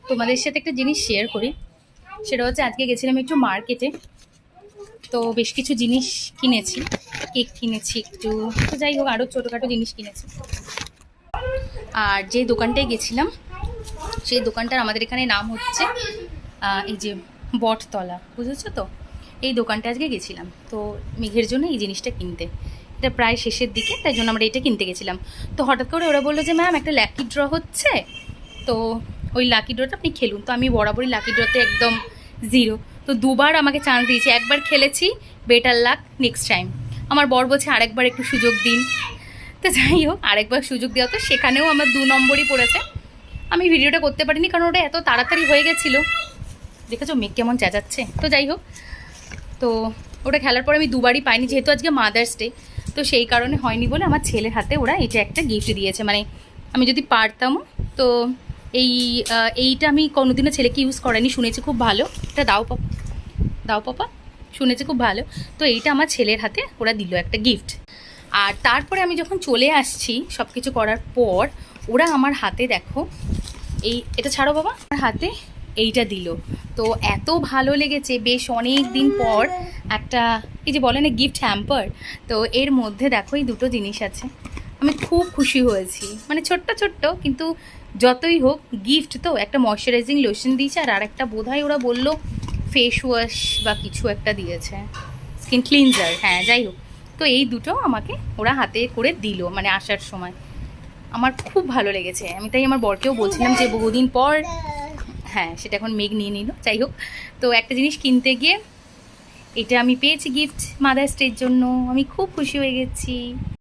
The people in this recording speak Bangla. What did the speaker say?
তোমাদের সাথে একটা জিনিস শেয়ার করি। সেটা হচ্ছে আজকে গেছিলাম একটু মার্কেটে, তো বেশ কিছু জিনিস কিনেছি। কেক কিনেছি একটু, তো যাই হোক আরও ছোটোখাটো জিনিস কিনেছি। আর যে দোকানটায় গেছিলাম সেই দোকানটার আমাদের এখানে নাম হচ্ছে এই যে বটতলা, বুঝেছো তো? এই দোকানটা আজকে গেছিলাম তো মেঘের জন্য এই জিনিসটা কিনতে। এটা প্রায় শেষের দিকে, তাই জন্য আমরা এটা কিনতে গেছিলাম। তো হঠাৎ করে ওরা বললো যে ম্যাম একটা লাকি ড্র হচ্ছে, তো ওই লাকি ড্রটা আপনি খেলুন। তো আমি বরাবরই লাকি ড্রতে একদম জিরো। তো দুবার আমাকে চান্স দিয়েছে, একবার খেলেছি, বেটার লাক নেক্সট টাইম। আমার বর বলছে আরেকবার একটু সুযোগ দিন। তো যাই হোক আরেকবার সুযোগ দেওয়া, তো সেখানেও আমার 2 নম্বরই পড়েছে। আমি ভিডিওটা করতে পারিনি কারণ ওটা এত তাড়াতাড়ি হয়ে গেছিলো। দেখেছো মেঘ কেমন চেঁচাচ্ছে। তো যাই হোক, তো ওটা খেলার পর আমি দুবারই পাইনি, যেহেতু আজকে মাদার্স ডে, তো সেই কারণে হয়নি বলে আমার ছেলের হাতে ওরা এটা একটা গিফট দিয়েছে। মানে আমি যদি পারতামও তো এইটা আমি কোনোদিনও ছেলেকে ইউজ করাইনি, শুনেছি খুব ভালো। এটা দাও পাপা, দাও পাপা, শুনেছি খুব ভালো। তো এইটা আমার ছেলের হাতে ওরা দিল একটা গিফট। আর তারপরে আমি যখন চলে আসছি সব কিছু করার পর, ওরা আমার হাতে দেখো এটা ছাড়ো বাবা, আমার হাতে এইটা দিল। তো এত ভালো লেগেছে, বেশ অনেক দিন পর একটা, এই যে বলে না গিফট হ্যাম্পার, তো এর মধ্যে দেখো এই দুটো জিনিস আছে। আমি খুব খুশি হয়েছি, মানে ছোট্ট ছোট্ট, কিন্তু যতই হোক গিফট তো। একটা ময়শ্চারাইজিং লোশন দিয়েছে, আর একটা বোধহয় ওরা বললো ফেস ওয়াশ বা কিছু একটা দিয়েছে, স্কিন ক্লিনজার, হ্যাঁ যাই হোক। তো এই দুটো আমাকে ওরা হাতে করে দিল মানে আসার সময়। আমার খুব ভালো লেগেছে, আমি তাই আমার বরকেও বলছিলাম যে বহুদিন পর, হ্যাঁ সেটা এখন মেঘ নিয়ে নিল। যাই হোক, তো একটা জিনিস কিনতে গিয়ে এটা আমি পেয়েছি গিফট মাদার্স ডের জন্য, আমি খুব খুশি হয়ে গেছি।